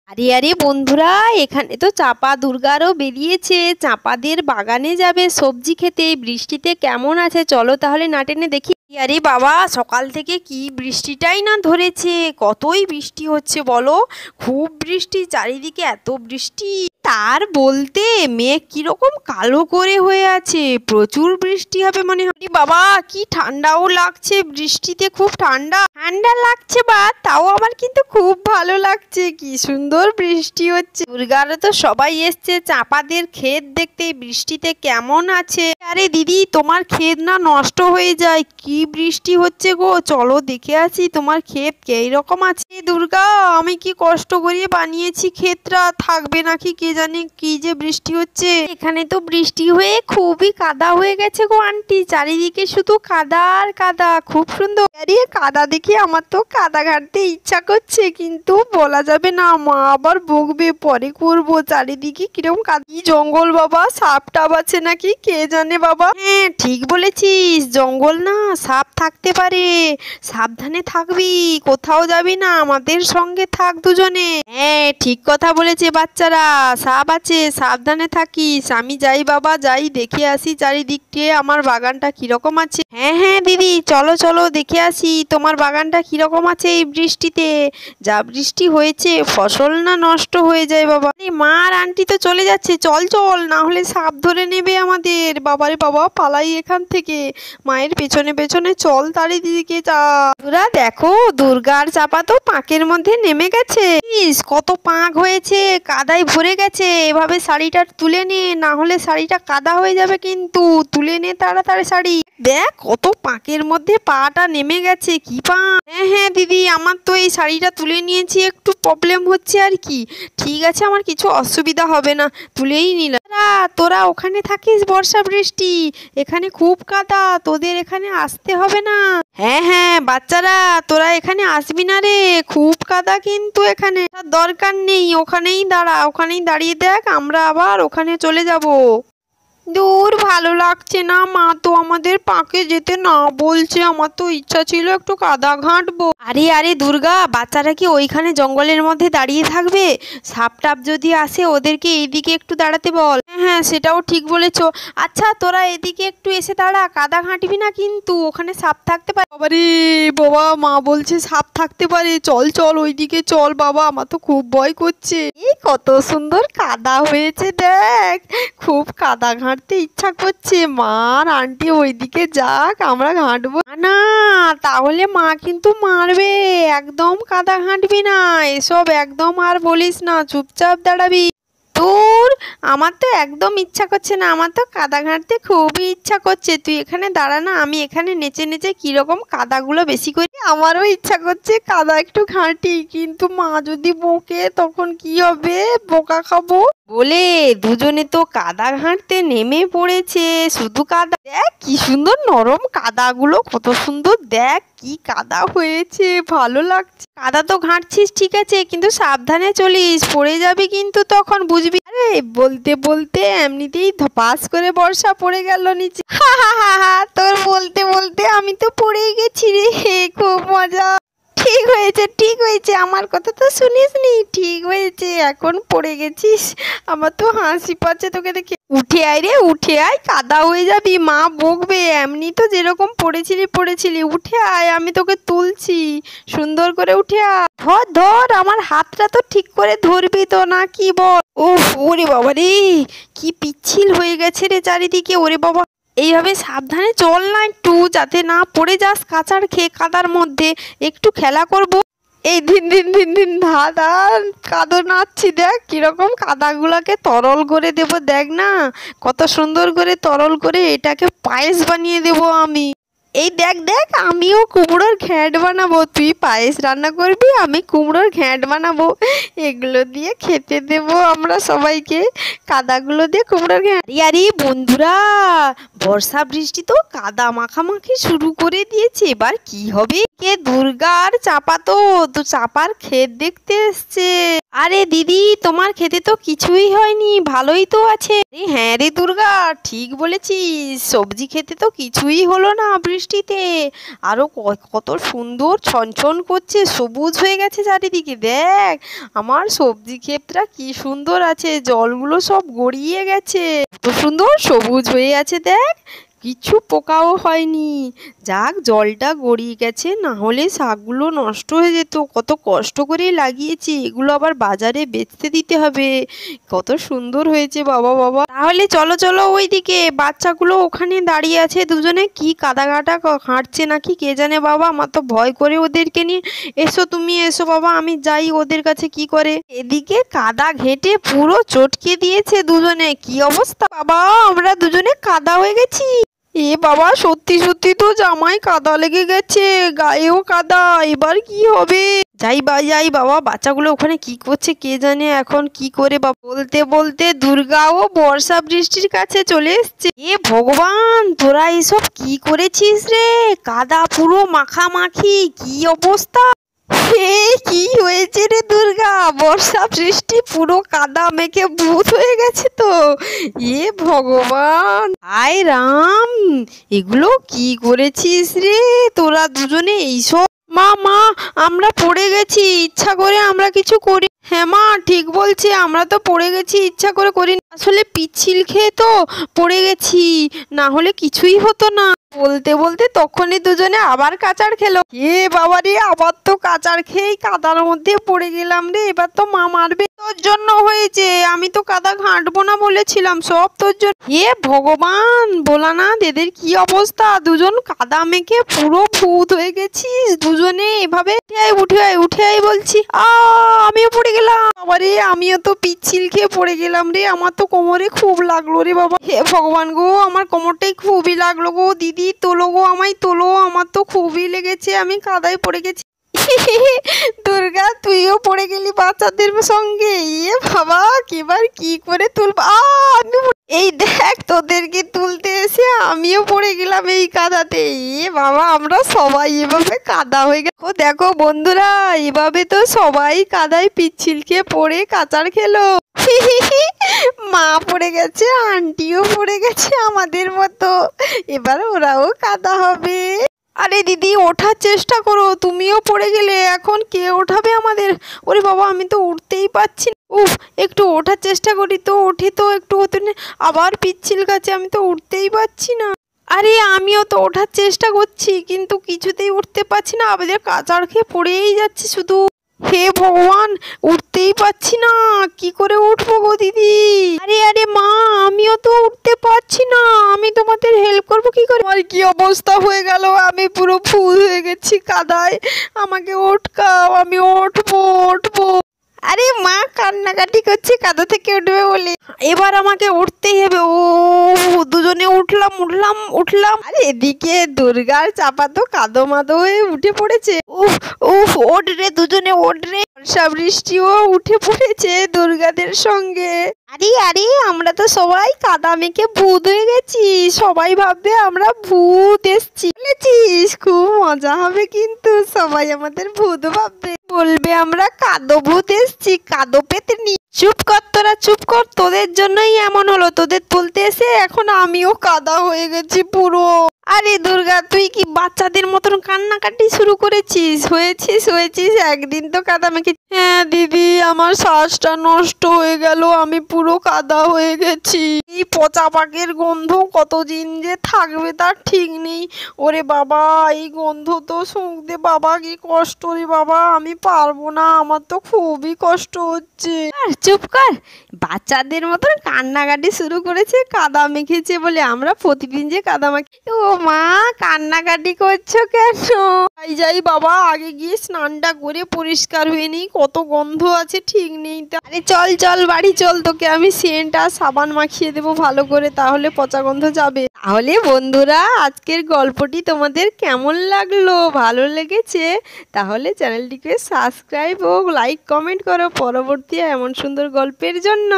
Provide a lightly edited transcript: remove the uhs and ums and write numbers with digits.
আরে আরে বন্ধুরা, এখানে তো চাপা দুর্গারও বেরিয়েছে। চাপাদের বাগানে যাবে সবজি খেতে। বৃষ্টিতে কেমন আছে, চলো তাহলে না টেনে দেখি। আরে বাবা, সকাল থেকে কি বৃষ্টিটাই না ধরেছে। কতই বৃষ্টি হচ্ছে বলো, খুব বৃষ্টি, চারিদিকে এত বৃষ্টি। তার বলতে মেঘ কিরকম কালো করে হয়ে আছে, প্রচুর বৃষ্টি হবে মনে হয়। বাবা, কি ঠান্ডাও লাগছে, বৃষ্টিতে খুব ঠান্ডা ঠান্ডা লাগছে, বা তাও আমার কিন্তু খুব ভালো লাগছে। কি সুন্দর বৃষ্টি হচ্ছে। দুর্গারা তো সবাই এসছে চাপাদের ক্ষেত দেখতে, বৃষ্টিতে কেমন আছে। আরে দিদি, তোমার ক্ষেত না নষ্ট হয়ে যায়, কি বৃষ্টি হচ্ছে গো, চলো দেখে আসি তোমার ক্ষেত এই রকম আছে। দুর্গা, আমি কি কষ্ট করিয়ে বানিয়েছি, ক্ষেতটা থাকবে নাকি কে জানে, কি যে বৃষ্টি হচ্ছে। এখানে তো বৃষ্টি হয়ে খুবই কাদা হয়ে গেছে গো আন্টি, চারিদিকে শুধু কাদা আর কাদা, খুব সুন্দর। আরে কাদা দেখে আমার তো কাদা ঘাটতে ইচ্ছা করছে, কিন্তু বলা যাবে না, মা আবার বকবে, পরে করবো। চারিদিকে কিরকম কাদা, কি জঙ্গল বাবা, সাপ টাপ আছে নাকি কে জানে বাবা। হ্যাঁ ঠিক বলেছিস, জঙ্গল না, সাপ থাকতে পারে, সাবধানে থাকবি, কোথাও যাবি না, আমাদের সঙ্গে থাক দুজনে। হ্যাঁ ঠিক কথা বলেছে বাচ্চারা, সাপ আছে, সাবধানে থাকিস। আমি যাই বাবা, যাই দেখে আসি চারিদিককে আমার বাগানটা কিরকম আছে। হ্যাঁ হ্যাঁ দিদি, চলো চলো দেখে আসি তোমার বাগানটা কিরকম আছে এই বৃষ্টিতে। যা বৃষ্টি হয়েছে, ফসল না নষ্ট হয়ে যায় বাবা। মা আর আন্টি তো চলে যাচ্ছে, চল চল, না হলে সাপ ধরে নেবে আমাদের। বাবারে বাবা, পালাই এখান থেকে, মায়ের পেছনে পেছনে চল চারিদিকে যা। তোরা দেখো, দুর্গার চাপা তো পাঁকের মধ্যে নেমে গেছে, কত পাঁক হয়েছে, কাদায় ভরে গেছে। এভাবে শাড়িটা তুলে নে, না হলে শাড়িটা কাদা হয়ে যাবে কিন্তু। তুলে নে তাড়াতাড়ি শাড়ি। দেখ কত পাঁকের মধ্যে পাটা নেমে গেছে, কি পা। হ্যাঁ হ্যাঁ দিদি, আমার তো এই শাড়িটা তুলে নিয়েছি, একটু প্রবলেম হচ্ছে আর কি। ঠিক আছে, আমার কিছু অসুবিধা হবে না, তুলেই নিলাম। তোরা ওখানে থাকিস বর্ষা বৃষ্টি, এখানে খুব কাদা, তোদের এখানে আসতে হবে না। হ্যাঁ হ্যাঁ বাচ্চারা, তোরা এখানে আসবি না রে, খুব কাদা কিন্তু এখানে। দরকার নেই, ওখানেই দাঁড়া, ওখানেই দাঁড়িয়ে দেখ, আমরা আবার ওখানে চলে যাব। দূর, ভালো লাগছে না, মা তো আমাদের পাকে যেতে না বলছে, আমার তো ইচ্ছা ছিল একটু কাদা ঘাঁটবো। আরে আরে দুর্গা, বাচ্চারা কি ওইখানে জঙ্গলের মধ্যে দাঁড়িয়ে থাকবে? সাপ টাপ যদি আসে, ওদেরকে এইদিকে একটু দাঁড়াতে বল। হ্যাঁ হ্যাঁ, সেটাও ঠিক বলেছো। আচ্ছা তোরা এদিকে একটু এসে দাঁড়া, কাদা ঘাঁটবি না কিন্তু, ওখানে সাপ থাকতে পারে। বাবারে বাবা, মা বলছে সাপ থাকতে পারে, চল চল ওইদিকে চল বাবা, আমার তো খুব ভয় করছে। এই কত সুন্দর কাদা হয়েছে দেখ, খুব কাদা ঘাঁটতে ইচ্ছা করছে। মা আর আন্টি ওইদিকে যাক, আমরা ঘাঁটবো না, তাহলে মা কিন্তু মারবে। একদম কাদা ঘাঁটবি না, এসব একদম আর বলিস না, চুপচাপ দাঁড়াবি। তোর, আমার তো একদম ইচ্ছা করছে না, আমার তো কাদা ঘাঁটতে খুবই ইচ্ছা করছে। তুই এখানে দাঁড়া না, আমি এখানে নেচে নেচে কিরকম কাদাগুলো বেশি করি। আমারও ইচ্ছা করছে কাদা একটু ঘাঁটি, কিন্তু মা যদি বকে তখন কি হবে, বোকা খাবো বলে দুজনে তো কাদা ঘাঁটতে নেমে পড়েছে। শুধু কাদা, দেখ কি সুন্দর নরম কাদাগুলো, কত সুন্দর, দেখ কি কাদা হয়েছে, ভালো লাগছে। কাদা তো ঘাঁটছিস ঠিক আছে, কিন্তু সাবধানে চলিস, পড়ে যাবি কিন্তু তখন, বুঝবি। আরে বলতে বলতে এমনিতেই ধপাস করে বর্ষা পড়ে গেল নিচে। হা হা হা হা, তোর বলতে বলতে আমি তো পড়েই গেছি রে, খুব মজা। ঠিক হয়েছে ঠিক হয়েছে, আমার কথা তো শুনিস নি, ঠিক হয়েছে, এখন পড়ে গেছিস, আমার তো হাসি পাচ্ছে তোকে দেখে। উঠে আয় রে, উঠে আয়, কাদা হয়ে যাবি, মা বকবে। এমনি তো যেরকম পড়েছিলি, উঠে আয়, আমি তোকে তুলছি, সুন্দর করে উঠে আয়। ধর ধর, আমার হাতটা তো ঠিক করে ধরবি তো না কি বল। উফ, ওরে বাবা রে, কি পিচ্ছিল হয়ে গেছে রে চারিদিকে, ওরে বাবা। এইভাবে সাবধানে চল না একটু, যাতে না পড়ে যাস কাঁচার খেয়ে কাদার মধ্যে। একটু খেলা করব। এই ধিন ধিন ধিন ধিন ধা ধা, কাদো নাচছি, দেখ কিরকম কাদাগুলোকে তরল করে দেব, দেখ না কত সুন্দর করে তরল করে এটাকে পায়েস বানিয়ে দেব আমি। এই দেখ দেখ, আমিও কুমড়োর ঘ্যাঁট বানাবো, তুই পায়েস রান্না করবি, আমি কুমড়োর ঘ্যাঁট বানাবো, এগুলো দিয়ে খেতে দেব আমরা সবাইকে, কাদাগুলো দিয়ে কুমড়োর ঘ্যাঁট। আরে বন্ধুরা, বর্ষা বৃষ্টি তো কাদা মাখামাখি শুরু করে দিয়েছে, এবার কি হবে। কে দুর্গা আর চাপা তো চাপার ক্ষেত দেখতে এসছে। আরে দিদি, তোমার খেতে তো কিছুই হয়নি, ভালোই তো আছে। হ্যাঁ রে দুর্গা, ঠিক বলেছিস, সবজি খেতে তো কিছুই হলো না বৃষ্টিতে। আরো কত সুন্দর ছনছন করছে, সবুজ হয়ে গেছে চারিদিকে। দেখ আমার সবজি ক্ষেতটা কি সুন্দর আছে, জলগুলো সব গড়িয়ে গেছে, কত সুন্দর সবুজ হয়ে আছে। দেখ কিছু পোকাও হয়নি, যাক জলটা গড়িয়ে গেছে, না হলে শাকগুলো নষ্ট হয়ে যেত। কত কষ্ট করে লাগিয়েছি, এগুলো আবার বাজারে বেচতে দিতে হবে। কত সুন্দর হয়েছে বাবা বাবা। তাহলে চলো চলো ওইদিকে, বাচ্চাগুলো ওখানে দাঁড়িয়ে আছে দুজনে, কি কাদা কাটা হাঁটছে নাকি কে জানে বাবা, আমার তো ভয় করে ওদেরকে নিয়ে। এসো তুমি এসো বাবা, আমি যাই ওদের কাছে কি করে। এদিকে কাদা ঘেটে পুরো চটকে দিয়েছে দুজনে, কি অবস্থা বাবা, আমরা দুজনে কাদা হয়ে গেছি। এ বাবা, সত্যি সত্যি তো জামায় কাদা লেগে গেছে, গায়েও কাদা, এবার কি হবে। যাই বাবা, বাচ্চাগুলো ওখানে কি করছে কে জানে, এখন কি করে। বা বলতে বলতে দুর্গাও বর্ষা বৃষ্টির কাছে চলে এসছে। এ ভগবান, তোরা এসব কি করেছিস রে, কাদা পুরো মাখামাখি, কি অবস্থা। কি হয়েছে রে দুর্গা, বর্ষা বৃষ্টি পুরো কাদা মেখে ভূত হয়ে গেছে তো। এ ভগবান, হায় রাম, এগুলো কি করেছিস রে তোরা দুজনে এইসব। মা, আমরা পড়ে গেছি, ইচ্ছা করে আমরা কিছু করি। হ্যাঁ মা, ঠিক বলছে, আমরা তো পড়ে গেছি, ইচ্ছা করে করিনি, আসলে পিচ্ছিল খেয়ে তো পড়ে গেছি, না হলে কিছুই হতো না। বলতে বলতে তখনই দুজনে আবার কাচাড় খেলো। এ বাবা রে, আবার তো কাচাড় খেয়েই কাদার মধ্যে পড়ে গেলাম রে, এবার তো মা মারবে। তোর জন্য হয়েছে, আমি তো কাদা ঘাঁটবো না বলেছিলাম, সব তোর জন্য। হে ভগবান, ভোলানাথ, এদের কি অবস্থা, দুজন কাদা মেখে পুরো ভূত হয়ে গেছিস দুজনে। এভাবে উঠে আয় বলছি। আমিও পড়ে গেলাম বাবারে, আমিও তো পিচ্ছিল খেয়ে পড়ে গেলাম রে, আমার তো কোমরে খুব লাগলো রে বাবা। হে ভগবান গো, আমার কোমরটাই খুবই লাগলো গো। দিদি তোলো গো, আমায় তোলো, আমার তো খুবই লেগেছে, আমি কাদায় পড়ে গেছি। দুর্গা, তুইও পড়ে গেলি বাচ্চাদের সঙ্গে। ইয়ে বাবা, এবার কি করে তুলবো। এই দেখ, তোদেরকে তুলতে এসে আমিও পড়ে গেলাম এই কাদাতে। ইয়ে বাবা, আমরা সবাই এভাবে কাদা হয়ে গেল। দেখো বন্ধুরা, এভাবে তো সবাই কাদায় পিচ্ছিল খেয়ে পড়ে কাচার খেলো। মা পড়ে গেছে, আন্টিও পড়ে গেছে আমাদের মতো, এবার ওরাও কাদা হবে। আরে দিদি, ওঠার চেষ্টা করো, তুমিও পড়ে গেলে, এখন কে ওঠাবে আমাদের। ওরে বাবা, আমি তো উঠতেই পারছি না। একটু ওঠার চেষ্টা করি তো, ওঠে তো একটু হতে, আবার পিচ্ছিল গাছে, আমি তো উঠতেই পারছি না। আরে আমিও তো ওঠার চেষ্টা করছি, কিন্তু কিছুতেই উঠতে পারছি না, আমাদের কাচাড় খেয়ে পড়েই যাচ্ছি শুধু। হে ভগবান, উঠতেই পারছি না, কি করে উঠবো গো দিদি। আরে মা, আমিও তো উঠতে পারছি না, আমি তোমাদের হেল্প করবো কি করে। আমার কি অবস্থা হয়ে গেল, আমি পুরো ফুল হয়ে গেছি কাদায়, আমাকে ওঠকাও, আমি উঠবো। আরে মা কান্নাকাটি করছে কাদা থেকে উঠবে বলে, এবার আমাকে উঠতেই হবে। দুজনে উঠলাম। আরে এদিকে দুর্গার চাপা তো কাদো মাদো হয়ে উঠে পড়েছে। ওঠ রে দুজনে, ওঠ রে। বর্ষা বৃষ্টিও উঠে পড়েছে দুর্গাদের সঙ্গে। আরে আমরা তো সবাই কাদা মেখে ভূত হয়ে গেছি, সবাই ভাববে আমরা ভূত এসছি, বলেছিস, খুব মজা হবে কিন্তু, সবাই আমাদের ভূত ভাববে, বলবে আমরা কাদো ভূত এসছি, কাদো পেতে নি। চুপ কর তোরা, চুপ কর, তোদের জন্যই এমন হলো, তোদের তুলতে এসে এখন আমিও কাদা হয়ে গেছি পুরো। আরে দুর্গা, তুই কি বাচ্চাদের মতন কান্নাকাটি শুরু করেছিস। হয়েছিস একদিন তো কাদা মেখে। হ্যাঁ দিদি, আমার শ্বাসটা নষ্ট হয়ে গেল, আমি পুরো কাদা হয়ে গেছি। এই পচা পাকের গন্ধ কতদিন যে থাকবে তার ঠিক নেই। ওরে বাবা, এই গন্ধ তো শুঁকতে বাবা কি কষ্ট রে বাবা, আমি পারবো না, আমার তো খুবই কষ্ট হচ্ছে। চুপ কর, বাচ্চাদের মতন কান্নাকাটি শুরু করেছে, কাদা মেখেছে বলে। আমরা প্রতিদিন যে কাদা মাখি। ও মা, কান্নাকাটি করছো কেন। যাই বাবা, আগে গিয়ে স্নানটা করে পরিষ্কার হয়ে নেই, কত গন্ধ আছে ঠিক নেই। আরে চল বাড়ি চল, তোকে আমি সেন্ট আর সাবান মাখিয়ে দেবো ভালো করে, তাহলে পচা গন্ধ যাবে। তাহলে বন্ধুরা, আজকের গল্পটি তোমাদের কেমন লাগলো, ভালো লেগেছে তাহলে চ্যানেলটিকে সাবস্ক্রাইব ও লাইক কমেন্ট করো পরবর্তী এমন সুন্দর গল্পের জন্য।